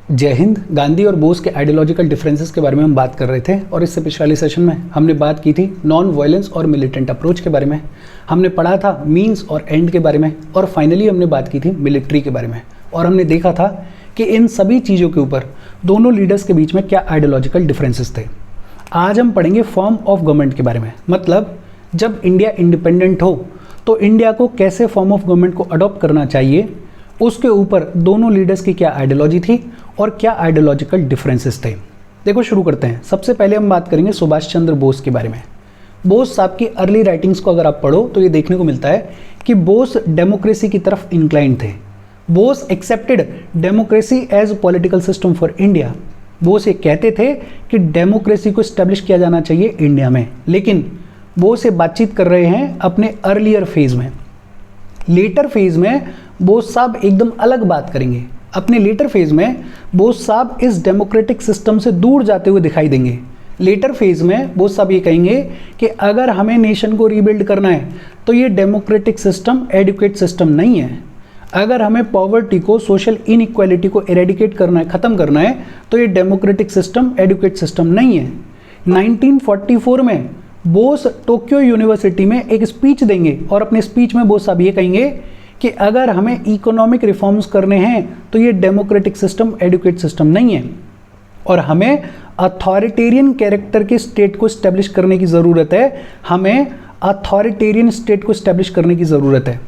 जय हिंद। गांधी और बोस के आइडियोलॉजिकल डिफरेंसेस के बारे में हम बात कर रहे थे और इससे पिछले सेशन में हमने बात की थी नॉन वायलेंस और मिलिटेंट अप्रोच के बारे में। हमने पढ़ा था मीन्स और एंड के बारे में और फाइनली हमने बात की थी मिलिट्री के बारे में। और हमने देखा था कि इन सभी चीज़ों के ऊपर दोनों लीडर्स के बीच में क्या आइडियोलॉजिकल डिफरेंसेस थे। आज हम पढ़ेंगे फॉर्म ऑफ गवर्नमेंट के बारे में, मतलब जब इंडिया इंडिपेंडेंट हो तो इंडिया को कैसे फॉर्म ऑफ गवर्नमेंट को अडॉप्ट करना चाहिए, उसके ऊपर दोनों लीडर्स की क्या आइडियोलॉजी थी और क्या आइडियोलॉजिकल डिफरेंसेस थे। देखो शुरू करते हैं। सबसे पहले हम बात करेंगे सुभाष चंद्र बोस के बारे में। बोस साहब की अर्ली राइटिंग्स को अगर आप पढ़ो तो ये देखने को मिलता है कि बोस डेमोक्रेसी की तरफ इंक्लाइंड थे। Bose accepted democracy as political system for India. Bose ये कहते थे कि डेमोक्रेसी को स्टैब्लिश किया जाना चाहिए इंडिया में, लेकिन बोस से बातचीत कर रहे हैं अपने अर्लियर फेज में। लेटर फेज में बोस साहब एकदम अलग बात करेंगे। अपने लेटर फेज में बोस साहब इस डेमोक्रेटिक सिस्टम से दूर जाते हुए दिखाई देंगे। लेटर फेज में बोस साहब ये कहेंगे कि अगर हमें नेशन को रीबिल्ड करना है तो ये डेमोक्रेटिक सिस्टम एडुकेट सिस्टम नहीं है। अगर हमें पॉवर्टी को, सोशल इनइक्वालिटी को इरेडिकेट करना है, ख़त्म करना है, तो ये डेमोक्रेटिक सिस्टम एडुकेट सिस्टम नहीं है। 1944 में बोस टोक्यो यूनिवर्सिटी में एक स्पीच देंगे और अपने स्पीच में बोस साहब ये कहेंगे कि अगर हमें इकोनॉमिक रिफॉर्म्स करने हैं तो ये डेमोक्रेटिक सिस्टम एडुकेट सिस्टम नहीं है और हमें अथॉरिटेरियन कैरेक्टर के स्टेट को स्टैब्लिश करने की ज़रूरत है। हमें अथॉरिटेरियन स्टेट को स्टैब्लिश करने की ज़रूरत है।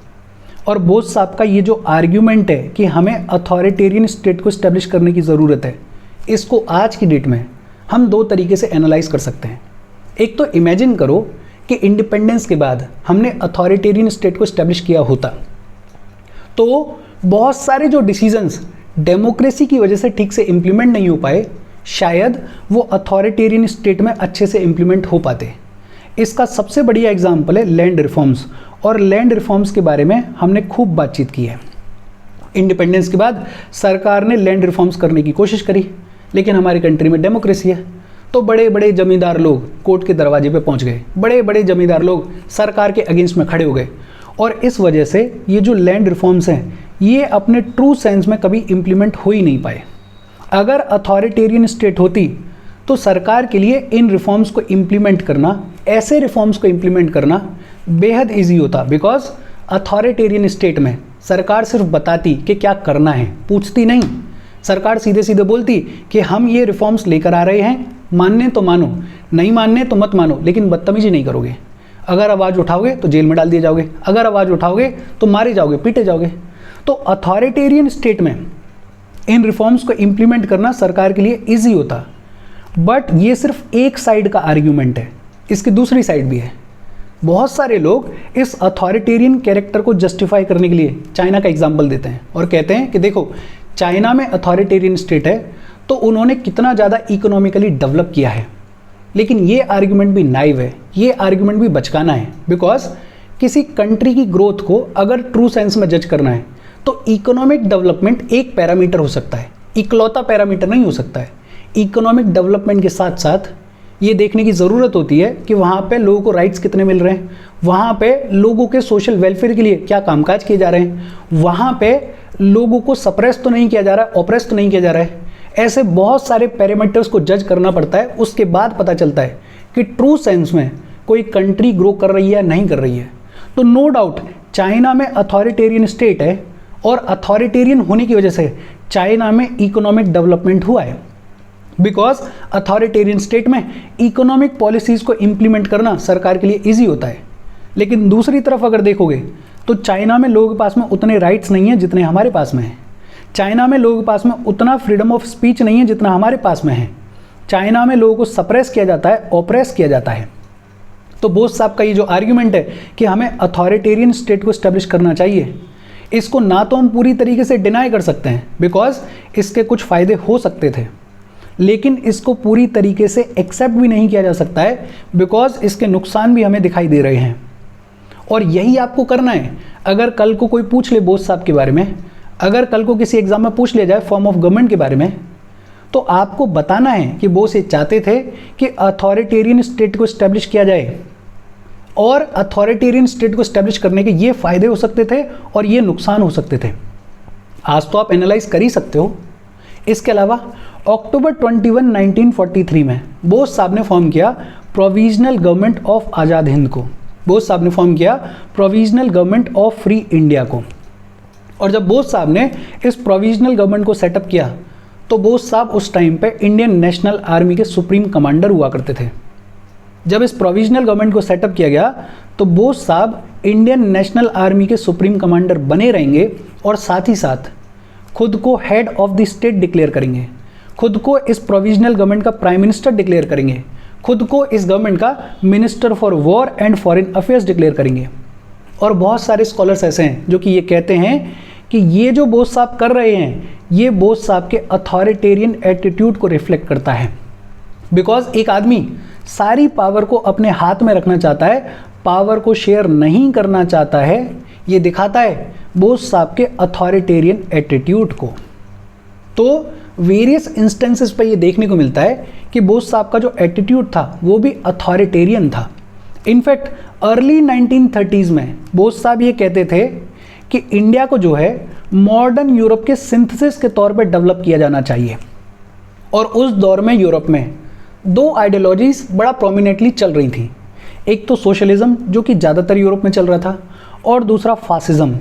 और बोस साहब का ये जो आर्ग्यूमेंट है कि हमें अथॉरिटेरियन स्टेट को स्टैब्लिश करने की ज़रूरत है, इसको आज की डेट में हम दो तरीके से एनालाइज कर सकते हैं। एक तो इमेजिन करो कि इंडिपेंडेंस के बाद हमने अथॉरिटेरियन स्टेट को स्टैब्लिश किया होता तो बहुत सारे जो डिसीजंस डेमोक्रेसी की वजह से ठीक से इंप्लीमेंट नहीं हो पाए, शायद वो अथॉरिटेरियन स्टेट में अच्छे से इंप्लीमेंट हो पाते। इसका सबसे बढ़िया एग्जाम्पल है लैंड रिफॉर्म्स, और लैंड रिफॉर्म्स के बारे में हमने खूब बातचीत की है। इंडिपेंडेंस के बाद सरकार ने लैंड रिफॉर्म्स करने की कोशिश करी, लेकिन हमारी कंट्री में डेमोक्रेसी है तो बड़े बड़े जमींदार लोग कोर्ट के दरवाजे पे पहुंच गए, बड़े बड़े जमींदार लोग सरकार के अगेंस्ट में खड़े हो गए और इस वजह से ये जो लैंड रिफॉर्म्स हैं ये अपने ट्रू सेंस में कभी इम्प्लीमेंट हो ही नहीं पाए। अगर अथॉरिटेरियन स्टेट होती तो सरकार के लिए इन रिफॉर्म्स को इम्प्लीमेंट करना, ऐसे रिफॉर्म्स को इम्प्लीमेंट करना बेहद ईजी होता, बिकॉज अथॉरिटेरियन स्टेट में सरकार सिर्फ बताती कि क्या करना है, पूछती नहीं। सरकार सीधे सीधे बोलती कि हम ये रिफॉर्म्स लेकर आ रहे हैं, मानने तो मानो, नहीं मानने तो मत मानो, लेकिन बदतमीजी नहीं करोगे। अगर आवाज़ उठाओगे तो जेल में डाल दिए जाओगे, अगर आवाज़ उठाओगे तो मारे जाओगे, पीटे जाओगे। तो अथॉरिटेरियन स्टेट में इन रिफॉर्म्स को इम्प्लीमेंट करना सरकार के लिए ईजी होता। बट ये सिर्फ एक साइड का आर्ग्यूमेंट है, इसकी दूसरी साइड भी है। बहुत सारे लोग इस अथॉरिटेरियन कैरेक्टर को जस्टिफाई करने के लिए चाइना का एग्जाम्पल देते हैं और कहते हैं कि देखो चाइना में अथॉरिटेरियन स्टेट है तो उन्होंने कितना ज़्यादा इकोनॉमिकली डेवलप किया है। लेकिन ये आर्ग्यूमेंट भी नाइव है, ये आर्ग्यूमेंट भी बचकाना है, बिकॉज किसी कंट्री की ग्रोथ को अगर ट्रू सेंस में जज करना है तो इकोनॉमिक डेवलपमेंट एक पैरामीटर हो सकता है, इकलौता पैरामीटर नहीं हो सकता है। इकोनॉमिक डेवलपमेंट के साथ साथ ये देखने की ज़रूरत होती है कि वहाँ पे लोगों को राइट्स कितने मिल रहे हैं, वहाँ पे लोगों के सोशल वेलफेयर के लिए क्या कामकाज किए जा रहे हैं, वहाँ पे लोगों को सप्रेस तो नहीं किया जा रहा है, ऑप्रेस तो नहीं किया जा रहा है। ऐसे बहुत सारे पैरामीटर्स को जज करना पड़ता है, उसके बाद पता चलता है कि ट्रू सेंस में कोई कंट्री ग्रो कर रही है या नहीं कर रही है। तो नो डाउट चाइना में अथॉरिटेरियन स्टेट है और अथॉरिटेरियन होने की वजह से चाइना में इकोनॉमिक डेवलपमेंट हुआ है, बिकॉज अथॉरिटेरियन स्टेट में इकोनॉमिक पॉलिसीज़ को इम्प्लीमेंट करना सरकार के लिए ईजी होता है। लेकिन दूसरी तरफ अगर देखोगे तो चाइना में लोगों के पास में उतने राइट्स नहीं हैं जितने हमारे पास में हैं। चाइना में लोगों के पास में उतना फ्रीडम ऑफ स्पीच नहीं है जितना हमारे पास में है। चाइना में लोगों को सप्रेस किया जाता है, ऑप्रेस किया जाता है। तो बोस साहब का ये जो आर्ग्यूमेंट है कि हमें अथॉरिटेरियन स्टेट को स्टैब्लिश करना चाहिए, इसको ना तो हम पूरी तरीके से डिनाई कर सकते हैं बिकॉज इसके कुछ फ़ायदे हो सकते थे, लेकिन इसको पूरी तरीके से एक्सेप्ट भी नहीं किया जा सकता है बिकॉज इसके नुकसान भी हमें दिखाई दे रहे हैं। और यही आपको करना है। अगर कल को कोई पूछ ले बोस साहब के बारे में, अगर कल को किसी एग्जाम में पूछ लिया जाए फॉर्म ऑफ गवर्नमेंट के बारे में, तो आपको बताना है कि बोस ये चाहते थे कि अथॉरिटेरियन स्टेट को स्टैब्लिश किया जाए और अथॉरिटेरियन स्टेट को स्टैब्लिश करने के ये फ़ायदे हो सकते थे और ये नुकसान हो सकते थे। आज तो आप एनालाइज कर ही सकते हो इसके अलावा अक्टूबर 21, 1943 में बोस साहब ने फॉर्म किया provisional government of Azad Hind को। बोस साहब ने फॉर्म किया provisional government of free India को। और जब बोस साहब ने इस प्रोविजनल गवर्नमेंट को सेटअप किया तो बोस साहब उस टाइम पे इंडियन नेशनल आर्मी के सुप्रीम कमांडर हुआ करते थे। जब इस प्रोविजनल गवर्नमेंट को सेटअप किया गया तो बोस साहब इंडियन नेशनल आर्मी के सुप्रीम कमांडर बने रहेंगे और साथ ही साथ खुद को head of the state declare करेंगे, खुद को इस प्रोविजनल गवर्नमेंट का प्राइम मिनिस्टर डिक्लेयर करेंगे, खुद को इस गवर्नमेंट का minister for war and foreign affairs declare करेंगे। और बहुत सारे स्कॉलर्स ऐसे हैं जो कि ये कहते हैं कि ये जो बोस साहब कर रहे हैं ये बोस साहब के अथॉरिटेरियन एटीट्यूड को रिफ्लेक्ट करता है। बिकॉज एक आदमी सारी पावर को अपने हाथ में रखना चाहता है, पावर को शेयर नहीं करना चाहता है, ये दिखाता है बोस साहब के अथॉरिटेरियन एटीट्यूड को। तो वेरियस इंस्टेंसेस पे ये देखने को मिलता है कि बोस साहब का जो एटीट्यूड था वो भी अथॉरिटेरियन था। इनफैक्ट अर्ली 1930s में बोस साहब ये कहते थे कि इंडिया को जो है मॉडर्न यूरोप के सिंथेसिस के तौर पे डेवलप किया जाना चाहिए। और उस दौर में यूरोप में दो आइडियोलॉजीज बड़ा प्रोमिनेंटली चल रही थी। एक तो सोशलिज्म जो कि ज़्यादातर यूरोप में चल रहा था, और दूसरा फासिज्म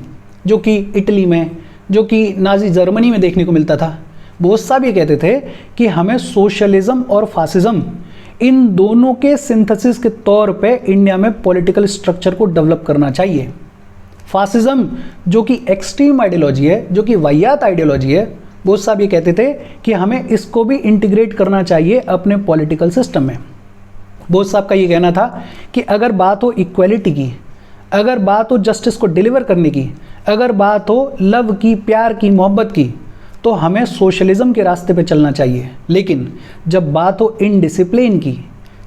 जो कि इटली में, जो कि नाजी जर्मनी में देखने को मिलता था। बोस साहब ये कहते थे कि हमें सोशलिज्म और फासिज्म इन दोनों के सिंथेसिस के तौर पे इंडिया में पॉलिटिकल स्ट्रक्चर को डेवलप करना चाहिए। फासिज्म जो कि एक्सट्रीम आइडियोलॉजी है, जो कि वाहियात आइडियोलॉजी है, बोस साहब ये कहते थे कि हमें इसको भी इंटीग्रेट करना चाहिए अपने पॉलिटिकल सिस्टम में। बोस साहब का ये कहना था कि अगर बात हो इक्वलिटी की, अगर बात हो जस्टिस को डिलीवर करने की, अगर बात हो लव की, प्यार की, मोहब्बत की, तो हमें सोशलिज्म के रास्ते पे चलना चाहिए। लेकिन जब बात हो इनडिसिप्लिन की,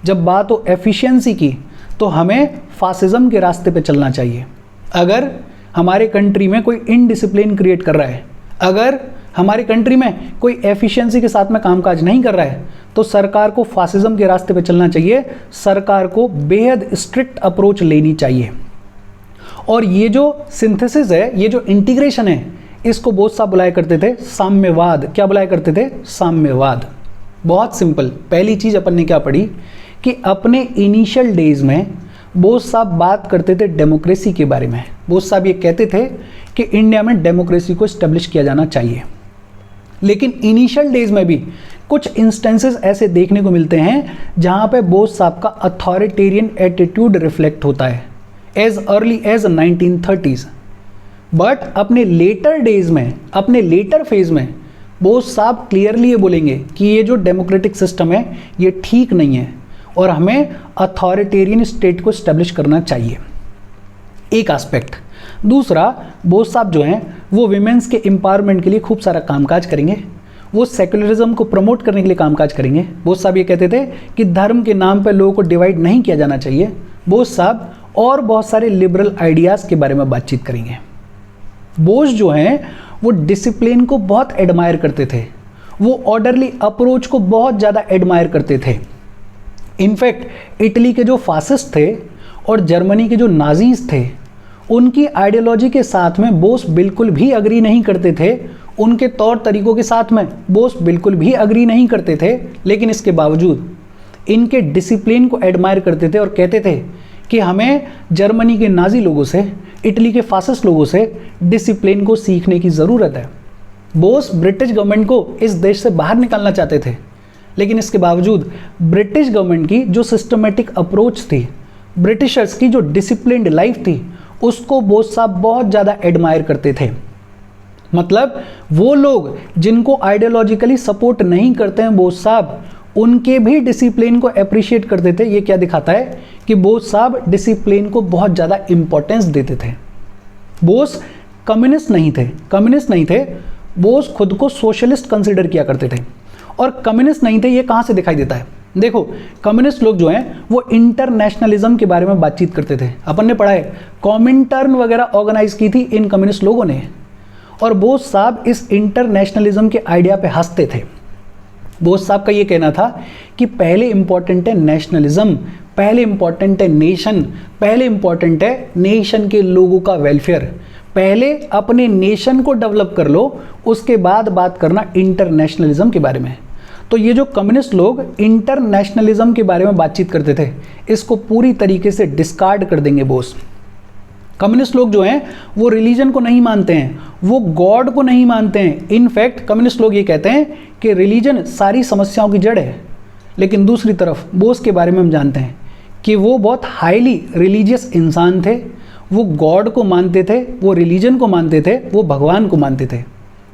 जब बात हो एफिशिएंसी की, तो हमें फासिज्म के रास्ते पे चलना चाहिए। अगर हमारे कंट्री में कोई इनडिसिप्लिन क्रिएट कर रहा है, अगर हमारी कंट्री में कोई एफिशिएंसी के साथ में कामकाज नहीं कर रहा है, तो सरकार को फासिज्म के रास्ते पे चलना चाहिए। सरकार को बेहद स्ट्रिक्ट अप्रोच लेनी चाहिए। और ये जो सिंथेसिस है, ये जो इंटीग्रेशन है, इसको बोस साहब बुलाया करते थे साम्यवाद। क्या बुलाया करते थे? साम्यवाद। बहुत सिंपल। पहली चीज़ अपन ने क्या पढ़ी कि अपने इनिशियल डेज में बोस साहब बात करते थे डेमोक्रेसी के बारे में। बोस साहब ये कहते थे कि इंडिया में डेमोक्रेसी को इस्टेब्लिश किया जाना चाहिए। लेकिन इनिशियल डेज में भी कुछ इंस्टेंसेस ऐसे देखने को मिलते हैं जहां पे बोस साहब का अथॉरिटेरियन एटीट्यूड रिफ्लेक्ट होता है as early as 1930s। But अपने लेटर डेज में, अपने लेटर फेज में बोस साहब क्लियरली ये बोलेंगे कि ये जो डेमोक्रेटिक सिस्टम है ये ठीक नहीं है और हमें अथॉरिटेरियन स्टेट को इस्टेब्लिश करना चाहिए। एक एस्पेक्ट। दूसरा, बोस साहब जो हैं वो विमेंस के एम्पावरमेंट के लिए खूब सारा कामकाज करेंगे, वो सेकुलरिज्म को प्रमोट करने के लिए कामकाज करेंगे। बोस साहब ये कहते थे कि धर्म के नाम पर लोगों को डिवाइड नहीं किया जाना चाहिए। बोस साहब और बहुत सारे लिबरल आइडियाज़ के बारे में बातचीत करेंगे। बोस जो हैं वो डिसिप्लिन को बहुत एडमायर करते थे, वो ऑर्डरली अप्रोच को बहुत ज़्यादा एडमायर करते थे। इनफैक्ट इटली के जो फासिस्ट थे और जर्मनी के जो नाजीज थे, उनकी आइडियोलॉजी के साथ में बोस बिल्कुल भी अग्री नहीं करते थे। उनके तौर तरीकों के साथ में बोस बिल्कुल भी अग्री नहीं करते थे। लेकिन इसके बावजूद इनके डिसिप्लिन को एडमायर करते थे और कहते थे कि हमें जर्मनी के नाजी लोगों से, इटली के फासिस्ट लोगों से डिसिप्लिन को सीखने की ज़रूरत है। बोस ब्रिटिश गवर्नमेंट को इस देश से बाहर निकालना चाहते थे, लेकिन इसके बावजूद ब्रिटिश गवर्नमेंट की जो सिस्टमेटिक अप्रोच थी, ब्रिटिशर्स की जो डिसिप्लिन्ड लाइफ थी, उसको बोस साहब बहुत ज़्यादा एडमायर करते थे। मतलब वो लोग जिनको आइडियोलॉजिकली सपोर्ट नहीं करते हैं बोस साहब, उनके भी डिसिप्लिन को अप्रिशिएट करते थे। ये क्या दिखाता है कि बोस साहब डिसिप्लिन को बहुत ज़्यादा इंपॉर्टेंस देते थे। बोस कम्युनिस्ट नहीं थे, कम्युनिस्ट नहीं थे, बोस खुद को सोशलिस्ट कंसिडर किया करते थे। और कम्युनिस्ट नहीं थे, ये कहाँ से दिखाई देता है? देखो, कम्युनिस्ट लोग जो हैं वो इंटरनेशनलिज्म के बारे में बातचीत करते थे। अपन ने पढ़ा है कॉमिंटर्न वगैरह ऑर्गेनाइज की थी इन कम्युनिस्ट लोगों ने, और बोस साहब इस इंटरनेशनलिज्म के आइडिया पे हंसते थे। बोस साहब का ये कहना था कि पहले इंपॉर्टेंट है नेशनलिज्म, पहले इंपॉर्टेंट है नेशन, पहले इंपॉर्टेंट है नेशन के लोगों का वेलफेयर, पहले अपने नेशन को डेवलप कर लो, उसके बाद बात करना इंटरनेशनलिज्म के बारे में। तो ये जो कम्युनिस्ट लोग इंटरनेशनलिज्म के बारे में बातचीत करते थे, इसको पूरी तरीके से डिस्कार्ड कर देंगे बोस। कम्युनिस्ट लोग जो हैं वो रिलीजन को नहीं मानते हैं, वो गॉड को नहीं मानते हैं। इनफैक्ट कम्युनिस्ट लोग ये कहते हैं कि रिलीजन सारी समस्याओं की जड़ है। लेकिन दूसरी तरफ बोस के बारे में हम जानते हैं कि वो बहुत हाईली रिलीजियस इंसान थे। वो गॉड को मानते थे, वो रिलीजन को मानते थे, वो भगवान को मानते थे।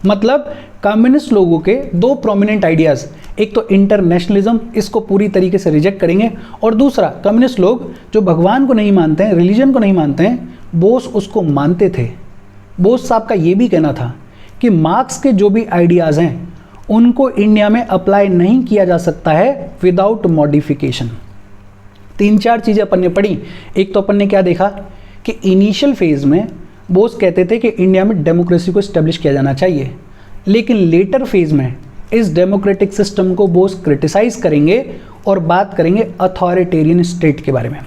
मतलब कम्युनिस्ट लोगों के दो प्रोमिनेंट आइडियाज़, एक तो इंटरनेशनलिज्म, इसको पूरी तरीके से रिजेक्ट करेंगे, और दूसरा कम्युनिस्ट लोग जो भगवान को नहीं मानते हैं, रिलीजन को नहीं मानते हैं, बोस उसको मानते थे। बोस साहब का ये भी कहना था कि मार्क्स के जो भी आइडियाज़ हैं उनको इंडिया में अप्लाई नहीं किया जा सकता है विदाउट मॉडिफिकेशन। 3-4 चीज़ें अपन ने पढ़ी। एक तो अपन ने क्या देखा कि इनिशियल फेज में बोस कहते थे कि इंडिया में डेमोक्रेसी को इस्टेब्लिश किया जाना चाहिए, लेकिन लेटर फेज में इस डेमोक्रेटिक सिस्टम को बोस क्रिटिसाइज करेंगे और बात करेंगे अथॉरिटेरियन स्टेट के बारे में।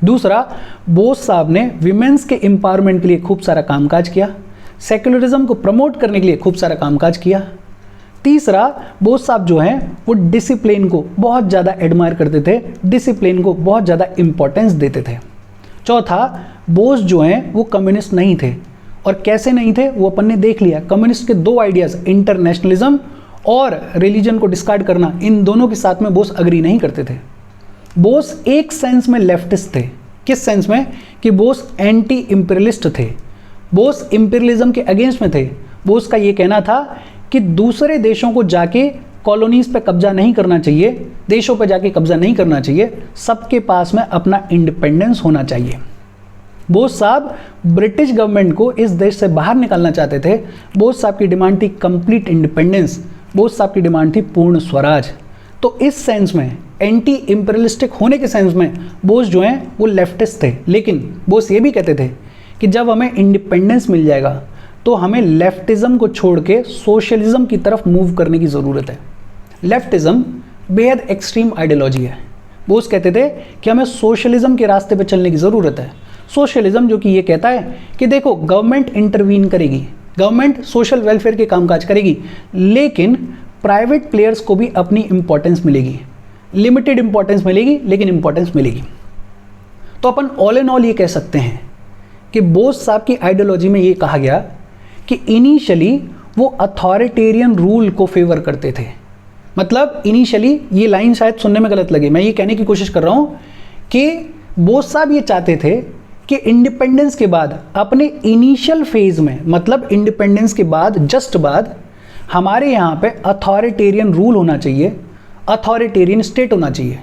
दूसरा, बोस साहब ने विमेंस के एम्पावरमेंट के लिए खूब सारा कामकाज किया, सेक्युलरिज्म को प्रमोट करने के लिए खूब सारा कामकाज किया। तीसरा, बोस साहब जो हैं वो डिसिप्लिन को बहुत ज़्यादा एडमायर करते थे, डिसिप्लिन को बहुत ज़्यादा इंपॉर्टेंस देते थे। चौथा, बोस जो हैं वो कम्युनिस्ट नहीं थे, और कैसे नहीं थे वो अपन ने देख लिया। कम्युनिस्ट के दो आइडियाज़, इंटरनेशनलिज्म और रिलीजन को डिस्कार्ड करना, इन दोनों के साथ में बोस अग्री नहीं करते थे। बोस एक सेंस में लेफ्टिस्ट थे। किस सेंस में? कि बोस एंटी इंपीरियलिस्ट थे, बोस इंपीरियलिज्म के अगेंस्ट में थे। बोस का ये कहना था कि दूसरे देशों को जाके कॉलोनीज पे कब्जा नहीं करना चाहिए, देशों पे जाके कब्जा नहीं करना चाहिए, सबके पास में अपना इंडिपेंडेंस होना चाहिए। बोस साहब ब्रिटिश गवर्नमेंट को इस देश से बाहर निकालना चाहते थे। बोस साहब की डिमांड थी कंप्लीट इंडिपेंडेंस, बोस साहब की डिमांड थी पूर्ण स्वराज। तो इस सेंस में, एंटी इंपीरियलिस्टिक होने के सेंस में, बोस जो हैं वो लेफ्टिस्ट थे। लेकिन बोस ये भी कहते थे कि जब हमें इंडिपेंडेंस मिल जाएगा तो हमें लेफ्टिज्म को छोड़ के सोशलिज्म की तरफ मूव करने की ज़रूरत है। लेफ्टिज्म बेहद एक्सट्रीम आइडियोलॉजी है। बोस कहते थे कि हमें सोशलिज्म के रास्ते पर चलने की ज़रूरत है। सोशलिज्म जो कि ये कहता है कि देखो, गवर्नमेंट इंटरवीन करेगी, गवर्नमेंट सोशल वेलफेयर के कामकाज करेगी, लेकिन प्राइवेट प्लेयर्स को भी अपनी इंपॉर्टेंस मिलेगी, लिमिटेड इंपॉर्टेंस मिलेगी, लेकिन इंपॉर्टेंस मिलेगी। तो अपन ऑल इन ऑल ये कह सकते हैं कि बोस साहब की आइडियोलॉजी में ये कहा गया कि इनिशियली वो अथॉरिटेरियन रूल को फेवर करते थे। मतलब इनिशियली, ये लाइन शायद सुनने में गलत लगे, मैं ये कहने की कोशिश कर रहा हूँ कि बोस साहब ये चाहते थे कि इंडिपेंडेंस के बाद, अपने इनिशियल फेज में, मतलब इंडिपेंडेंस के बाद जस्ट बाद, हमारे यहाँ पे अथॉरिटेरियन रूल होना चाहिए, अथॉरिटेरियन स्टेट होना चाहिए।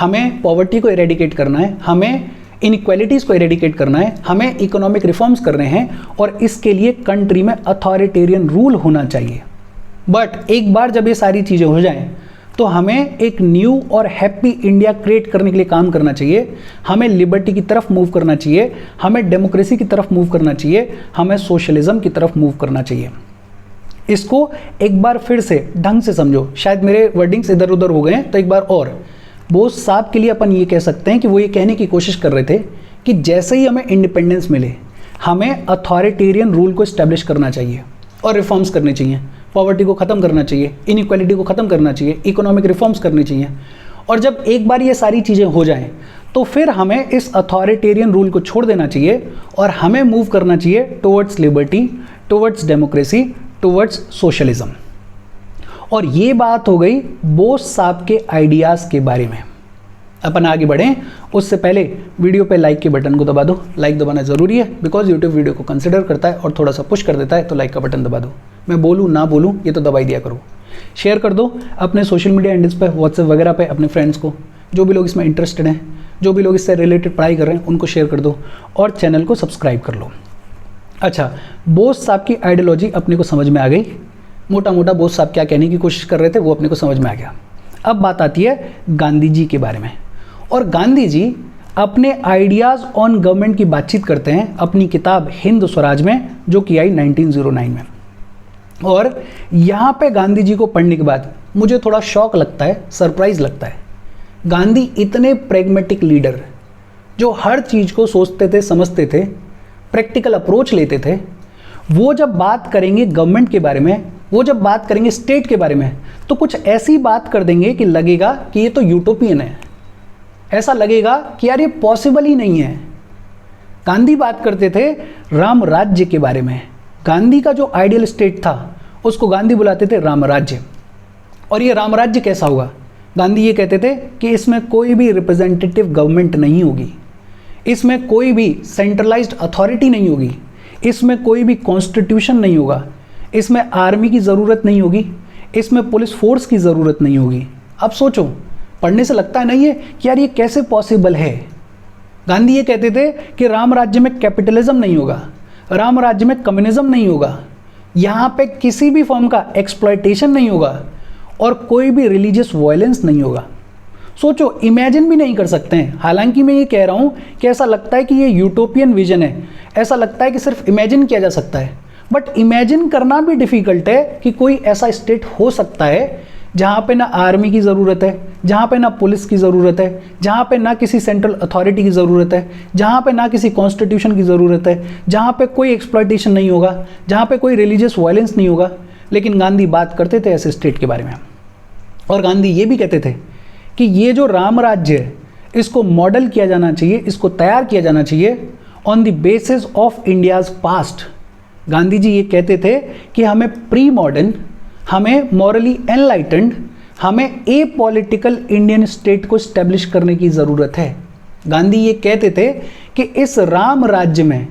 हमें पॉवर्टी को इरेडिकेट करना है, हमें इनइक्वालिटीज़ को इरेडिकेट करना है, हमें इकोनॉमिक रिफॉर्म्स करने हैं, और इसके लिए कंट्री में अथॉरिटेरियन रूल होना चाहिए। बट एक बार जब ये सारी चीज़ें हो जाएं तो हमें एक न्यू और हैप्पी इंडिया क्रिएट करने के लिए काम करना चाहिए, हमें लिबर्टी की तरफ मूव करना चाहिए, हमें डेमोक्रेसी की तरफ मूव करना चाहिए, हमें सोशलिज्म की तरफ मूव करना चाहिए। इसको एक बार फिर से ढंग से समझो, शायद मेरे वर्डिंग्स इधर उधर हो गए हैं, तो एक बार और। बोस साहब के लिए अपन ये कह सकते हैं कि वो ये कहने की कोशिश कर रहे थे कि जैसे ही हमें इंडिपेंडेंस मिले, हमें अथॉरिटेरियन रूल को इस्टेब्लिश करना चाहिए और रिफॉर्म्स करने चाहिए, पॉवर्टी को ख़त्म करना चाहिए, इनइक्वालिटी को ख़त्म करना चाहिए, इकोनॉमिक रिफॉर्म्स करनी चाहिए। और जब एक बार ये सारी चीज़ें हो जाएं तो फिर हमें इस अथॉरिटेरियन रूल को छोड़ देना चाहिए और हमें मूव करना चाहिए towards liberty, towards democracy, towards socialism. और ये बात हो गई बोस साहब के आइडियाज़ के बारे में। अपन आगे बढ़ें उससे पहले वीडियो पे लाइक के बटन को दबा दो। लाइक दबाना ज़रूरी है, बिकॉज यूट्यूब वीडियो को कंसिडर करता है और थोड़ा सा पुश कर देता है, तो लाइक का बटन दबा दो। मैं बोलूँ ना बोलूँ, ये तो दबाई दिया करो। शेयर कर दो अपने सोशल मीडिया हैंडल्स पे, व्हाट्सएप वगैरह पे अपने फ्रेंड्स को, जो भी लोग इसमें इंटरेस्टेड हैं, जो भी लोग इससे रिलेटेड पढ़ाई कर रहे हैं, उनको शेयर कर दो और चैनल को सब्सक्राइब कर लो। अच्छा, बोस साहब की आइडियोलॉजी अपने को समझ में आ गई, मोटा मोटा बोस साहब क्या कहने की कोशिश कर रहे थे वो अपने को समझ में आ गया। अब बात आती है गांधी जी के बारे में। और गांधी जी अपने आइडियाज़ ऑन गवर्नमेंट की बातचीत करते हैं अपनी किताब हिंद स्वराज में, जो कि आई 1909 में। और यहाँ पे गांधी जी को पढ़ने के बाद मुझे थोड़ा शौक लगता है, सरप्राइज़ लगता है। गांधी इतने प्रेगमेटिक लीडर जो हर चीज़ को सोचते थे, समझते थे, प्रैक्टिकल अप्रोच लेते थे, वो जब बात करेंगे गवर्नमेंट के बारे में, वो जब बात करेंगे स्टेट के बारे में, तो कुछ ऐसी बात कर देंगे कि लगेगा कि ये तो यूटोपियन है, ऐसा लगेगा कि यार ये पॉसिबल ही नहीं है। गांधी बात करते थे राम राज्य के बारे में। गांधी का जो आइडियल स्टेट था उसको गांधी बुलाते थे राम राज्य। और ये राम राज्य कैसा होगा? गांधी ये कहते थे कि इसमें कोई भी रिप्रेजेंटेटिव गवर्नमेंट नहीं होगी, इसमें कोई भी सेंट्रलाइज्ड अथॉरिटी नहीं होगी, इसमें कोई भी कॉन्स्टिट्यूशन नहीं होगा, इसमें आर्मी की ज़रूरत नहीं होगी, इसमें पुलिस फोर्स की ज़रूरत नहीं होगी। अब सोचो, पढ़ने से लगता है नहीं है कि यार ये कैसे पॉसिबल है। गांधी ये कहते थे कि राम राज्य में कैपिटलिज्म नहीं होगा, राम राज्य में कम्युनिज्म नहीं होगा, यहाँ पे किसी भी फॉर्म का एक्सप्लॉयटेशन नहीं होगा और कोई भी रिलीजियस वायलेंस नहीं होगा। सोचो, इमेजिन भी नहीं कर सकते हैं। हालांकि मैं ये कह रहा हूँ कि ऐसा लगता है कि ये यूटोपियन विजन है, ऐसा लगता है कि सिर्फ इमेजिन किया जा सकता है, बट इमेजिन करना भी डिफ़िकल्ट है कि कोई ऐसा स्टेट हो सकता है जहाँ पे ना आर्मी की ज़रूरत है, जहाँ पे ना पुलिस की ज़रूरत है, जहाँ पे ना किसी सेंट्रल अथॉरिटी की ज़रूरत है, जहाँ पे ना किसी कॉन्स्टिट्यूशन की ज़रूरत है, जहाँ पे कोई एक्सप्लॉयटेशन नहीं होगा, जहाँ पे कोई रिलीजियस वायलेंस नहीं होगा। लेकिन गांधी बात करते थे ऐसे स्टेट के बारे में। और गांधी ये भी कहते थे कि ये जो राम राज्य है इसको मॉडल किया जाना चाहिए, इसको तैयार किया जाना चाहिए on the basis of India's past. Gandhi ji ये कहते थे कि हमें प्री मॉडर्न, हमें मॉरली एनलाइटेंड, हमें ए पॉलिटिकल इंडियन स्टेट को स्टैब्लिश करने की ज़रूरत है। गांधी ये कहते थे कि इस राम राज्य में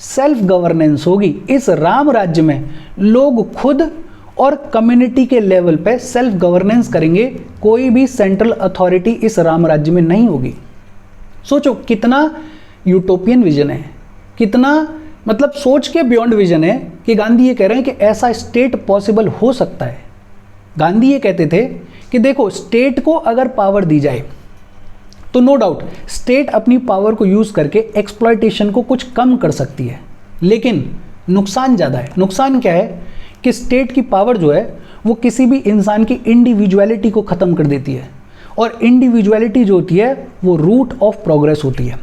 सेल्फ गवर्नेंस होगी, इस राम राज्य में लोग खुद और कम्युनिटी के लेवल पे सेल्फ गवर्नेंस करेंगे, कोई भी सेंट्रल अथॉरिटी इस राम राज्य में नहीं होगी। सोचो कितना यूटोपियन विजन है, कितना मतलब सोच के बियॉन्ड विजन है कि गांधी ये कह रहे हैं कि ऐसा स्टेट पॉसिबल हो सकता है। गांधी ये कहते थे कि देखो, स्टेट को अगर पावर दी जाए तो नो डाउट स्टेट अपनी पावर को यूज़ करके एक्सप्लॉयटेशन को कुछ कम कर सकती है, लेकिन नुकसान ज़्यादा है। नुकसान क्या है कि स्टेट की पावर जो है वो किसी भी इंसान की इंडिविजुअलिटी को ख़त्म कर देती है, और इंडिविजुअलिटी जो होती है वो रूट ऑफ प्रोग्रेस होती है।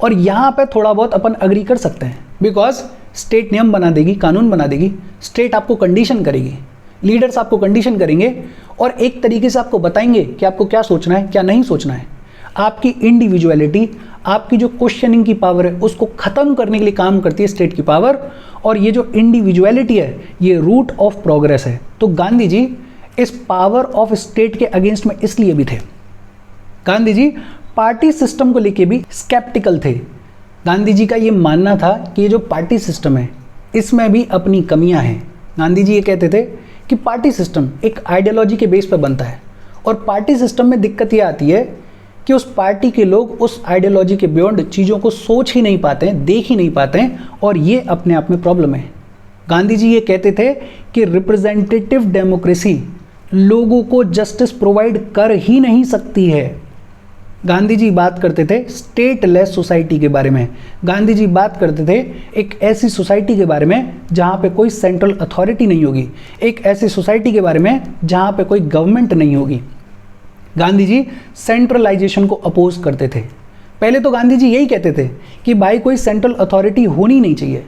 और यहाँ पे थोड़ा बहुत अपन अग्री कर सकते हैं, बिकॉज स्टेट नियम बना देगी, कानून बना देगी, स्टेट आपको कंडीशन करेगी, लीडर्स आपको कंडीशन करेंगे और एक तरीके से आपको बताएंगे कि आपको क्या सोचना है, क्या नहीं सोचना है। आपकी इंडिविजुअलिटी, आपकी जो क्वेश्चनिंग की पावर है उसको ख़त्म करने के लिए काम करती है स्टेट की पावर, और ये जो इंडिविजुअलिटी है ये रूट ऑफ प्रोग्रेस है। तो गांधी जी इस पावर ऑफ स्टेट के अगेंस्ट में इसलिए भी थे। गांधी जी पार्टी सिस्टम को लेके भी स्केप्टिकल थे। गांधी जी का ये मानना था कि ये जो पार्टी सिस्टम है इसमें भी अपनी कमियां हैं। गांधी जी ये कहते थे कि पार्टी सिस्टम एक आइडियोलॉजी के बेस पर बनता है, और पार्टी सिस्टम में दिक्कत ये आती है कि उस पार्टी के लोग उस आइडियोलॉजी के बियॉन्ड चीज़ों को सोच ही नहीं पाते हैं, देख ही नहीं पाते हैं, और ये अपने आप में प्रॉब्लम है। गांधी जी ये कहते थे कि रिप्रेजेंटेटिव डेमोक्रेसी लोगों को जस्टिस प्रोवाइड कर ही नहीं सकती है। गांधी जी बात करते थे स्टेटलेस सोसाइटी के बारे में। गांधी जी बात करते थे एक ऐसी सोसाइटी के बारे में जहाँ पे कोई सेंट्रल अथॉरिटी नहीं होगी, एक ऐसी सोसाइटी के बारे में जहाँ पे कोई गवर्नमेंट नहीं होगी। गांधी जी सेंट्रलाइजेशन को अपोज करते थे। पहले तो गांधी जी यही कहते थे कि भाई कोई सेंट्रल अथॉरिटी होनी नहीं चाहिए,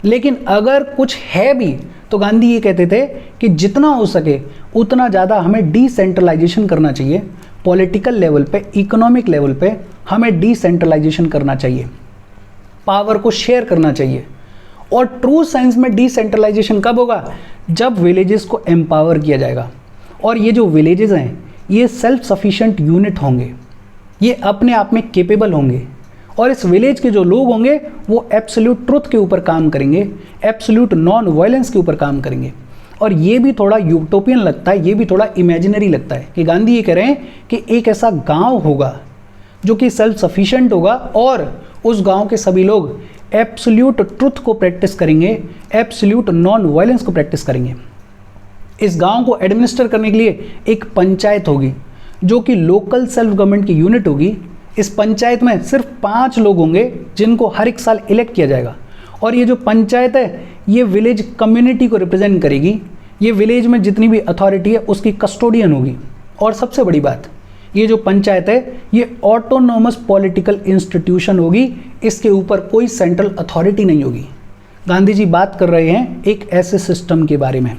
लेकिन अगर कुछ है भी तो गांधी ये कहते थे कि जितना हो सके उतना ज़्यादा हमें डिसेंट्रलाइजेशन करना चाहिए। पॉलिटिकल लेवल पे, इकोनॉमिक लेवल पे हमें डिसेंट्रलाइजेशन करना चाहिए, पावर को शेयर करना चाहिए। और ट्रू सेंस में डिसेंट्रलाइजेशन कब होगा? जब विलेजेस को एम्पावर किया जाएगा, और ये जो विलेजेस हैं ये सेल्फ सफिशिएंट यूनिट होंगे, ये अपने आप में कैपेबल होंगे, और इस विलेज के जो लोग होंगे वो एब्सोल्यूट ट्रुथ के ऊपर काम करेंगे, एब्सोल्यूट नॉन वायलेंस के ऊपर काम करेंगे। और ये भी थोड़ा यूटोपियन लगता है, ये भी थोड़ा इमेजिनरी लगता है कि गांधी ये कह रहे हैं कि एक ऐसा गांव होगा जो कि सेल्फ सफिशिएंट होगा, और उस गांव के सभी लोग एब्सोल्यूट ट्रुथ को प्रैक्टिस करेंगे, एब्सोल्यूट नॉन वायलेंस को प्रैक्टिस करेंगे। इस गांव को एडमिनिस्टर करने के लिए एक पंचायत होगी जो कि लोकल सेल्फ गवर्नमेंट की यूनिट होगी। इस पंचायत में सिर्फ 5 लोग होंगे जिनको हर एक साल इलेक्ट किया जाएगा, और ये जो पंचायत है ये विलेज कम्युनिटी को रिप्रेजेंट करेगी। ये विलेज में जितनी भी अथॉरिटी है उसकी कस्टोडियन होगी। और सबसे बड़ी बात, ये जो पंचायत है ये ऑटोनोमस पॉलिटिकल इंस्टीट्यूशन होगी, इसके ऊपर कोई सेंट्रल अथॉरिटी नहीं होगी। गांधी जी बात कर रहे हैं एक ऐसे सिस्टम के बारे में।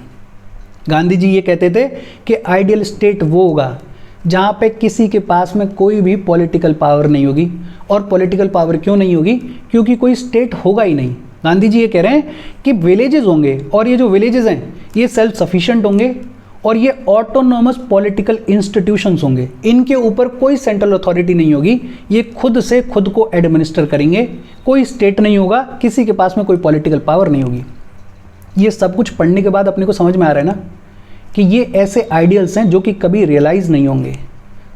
गांधी जी ये कहते थे कि आइडियल स्टेट वो होगा जहाँ पे किसी के पास में कोई भी पॉलिटिकल पावर नहीं होगी। और पॉलिटिकल पावर क्यों नहीं होगी? क्योंकि कोई स्टेट होगा ही नहीं। गांधी जी ये कह रहे हैं कि विलेजेस होंगे और ये जो विलेजेस हैं ये सेल्फ सफिशिएंट होंगे और ये ऑटोनॉमस पॉलिटिकल इंस्टीट्यूशंस होंगे। इनके ऊपर कोई सेंट्रल अथॉरिटी नहीं होगी, ये खुद से खुद को एडमिनिस्टर करेंगे। कोई स्टेट नहीं होगा, किसी के पास में कोई पॉलिटिकल पावर नहीं होगी। ये सब कुछ पढ़ने के बाद अपने को समझ में आ रहा है ना कि ये ऐसे आइडियल्स हैं जो कि कभी रियलाइज नहीं होंगे।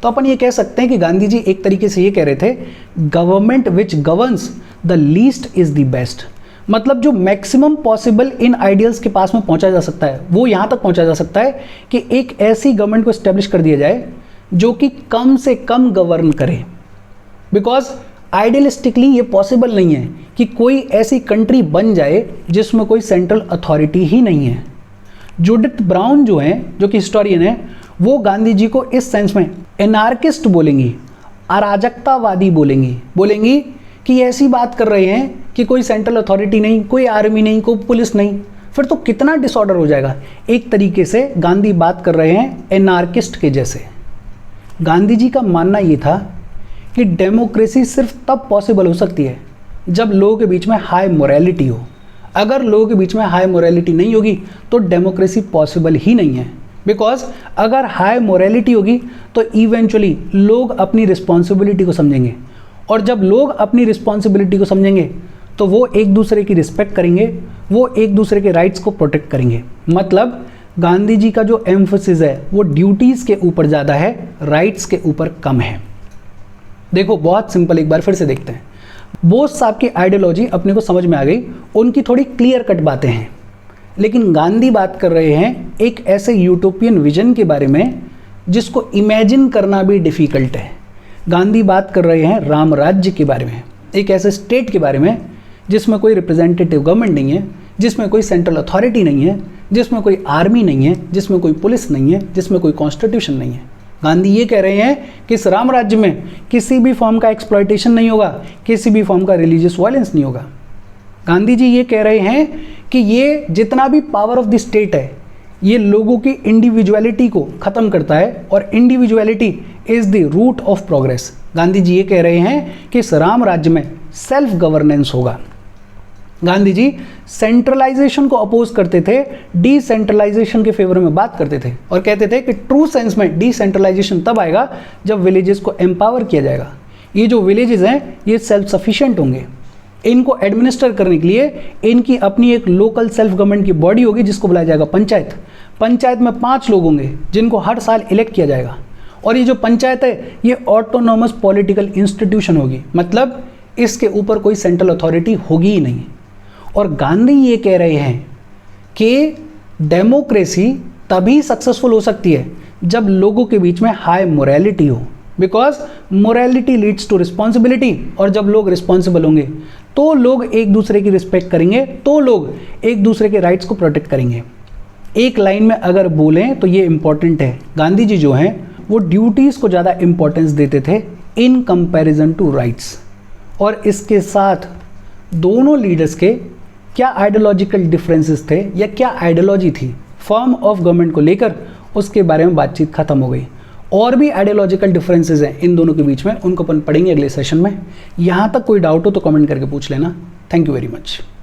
तो अपन ये कह सकते हैं कि गांधी जी एक तरीके से ये कह रहे थे, government which governs the least is the best. मतलब जो मैक्सिमम पॉसिबल इन आइडियल्स के पास में पहुंचा जा सकता है वो यहाँ तक पहुंचा जा सकता है कि एक ऐसी गवर्नमेंट को एस्टेब्लिश कर दिया जाए जो कि कम से कम गवर्न करे। बिकॉज आइडियलिस्टिकली ये पॉसिबल नहीं है कि कोई ऐसी कंट्री बन जाए जिसमें कोई सेंट्रल अथॉरिटी ही नहीं है। जूडिथ ब्राउन जो हैं, जो कि हिस्टोरियन है, वो गांधी जी को इस सेंस में एनार्किस्ट बोलेंगी, अराजकतावादी बोलेंगी कि ऐसी बात कर रहे हैं कि कोई सेंट्रल अथॉरिटी नहीं, कोई आर्मी नहीं, कोई पुलिस नहीं, फिर तो कितना डिसऑर्डर हो जाएगा। एक तरीके से गांधी बात कर रहे हैं एनार्किस्ट के जैसे। गांधी जी का मानना ये था कि डेमोक्रेसी सिर्फ तब पॉसिबल हो सकती है जब लोगों के बीच में हाई मोरालिटी हो। अगर लोगों के बीच में हाई मोरालिटी नहीं होगी तो डेमोक्रेसी पॉसिबल ही नहीं है। बिकॉज अगर हाई मोरालिटी होगी तो इवेंचुअली लोग अपनी रिस्पॉन्सिबिलिटी को समझेंगे, और जब लोग अपनी रिस्पॉन्सिबिलिटी को समझेंगे तो वो एक दूसरे की रिस्पेक्ट करेंगे, वो एक दूसरे के राइट्स को प्रोटेक्ट करेंगे। मतलब गांधी जी का जो एम्फोसिस है वो ड्यूटीज़ के ऊपर ज़्यादा है, राइट्स के ऊपर कम है। देखो बहुत सिंपल, एक बार फिर से देखते हैं। बोस साहब की आइडियोलॉजी अपने को समझ में आ गई, उनकी थोड़ी क्लियर कट बातें हैं। लेकिन गांधी बात कर रहे हैं एक ऐसे यूटोपियन विजन के बारे में जिसको इमेजिन करना भी डिफ़िकल्ट है। गांधी बात कर रहे हैं राम राज्य के बारे में, एक ऐसे स्टेट के बारे में जिसमें कोई रिप्रेजेंटेटिव गवर्नमेंट नहीं है, जिसमें कोई सेंट्रल अथॉरिटी नहीं है, जिसमें कोई आर्मी नहीं है, जिसमें कोई पुलिस नहीं है, जिसमें कोई कॉन्स्टिट्यूशन नहीं है। गांधी ये कह रहे हैं कि इस राम राज्य में किसी भी फॉर्म का एक्सप्लॉयटेशन नहीं होगा, किसी भी फॉर्म का रिलीजियस वायलेंस नहीं होगा। गांधी जी ये कह रहे हैं कि ये जितना भी पावर ऑफ द स्टेट है ये लोगों की इंडिविजुअलिटी को ख़त्म करता है, और individuality is the root of progress. Gandhi ji ये कह रहे हैं कि इस राम राज्य में सेल्फ गवर्नेंस होगा। गांधी जी सेंट्रलाइजेशन को अपोज करते थे, डिसेंट्रलाइजेशन के फेवर में बात करते थे, और कहते थे कि ट्रू सेंस में डिसेंट्रलाइजेशन तब आएगा जब विलेजेस को एम्पावर किया जाएगा। ये जो विलेजेस हैं ये सेल्फ सफिशिएंट होंगे, इनको एडमिनिस्टर करने के लिए इनकी अपनी एक लोकल सेल्फ गवर्नमेंट की बॉडी होगी जिसको बुलाया जाएगा पंचायत। पंचायत में 5 लोग होंगे जिनको हर साल इलेक्ट किया जाएगा, और ये जो पंचायत है ये ऑटोनॉमस पॉलिटिकल इंस्टीट्यूशन होगी। मतलब इसके ऊपर कोई सेंट्रल अथॉरिटी होगी ही नहीं। और गांधी ये कह रहे हैं कि डेमोक्रेसी तभी सक्सेसफुल हो सकती है जब लोगों के बीच में हाई मोरालिटी हो, because morality leads to responsibility, और जब लोग रिस्पॉन्सिबल होंगे तो लोग एक दूसरे की रिस्पेक्ट करेंगे, तो लोग एक दूसरे के राइट्स को प्रोटेक्ट करेंगे। एक लाइन में अगर बोलें तो ये इंपॉर्टेंट है, गांधी जी जो हैं वो ड्यूटीज़ को ज़्यादा इंपॉर्टेंस देते थे इन कंपैरिजन टू राइट्स। और इसके साथ दोनों लीडर्स के क्या आइडियोलॉजिकल डिफरेंसेस थे या क्या आइडियोलॉजी थी फॉर्म ऑफ गवर्नमेंट को लेकर, उसके बारे में बातचीत खत्म हो गई। और भी आइडियोलॉजिकल डिफरेंसेस हैं इन दोनों के बीच में, उनको अपन पढ़ेंगे अगले सेशन में। यहाँ तक कोई डाउट हो तो कमेंट करके पूछ लेना। Thank you very much.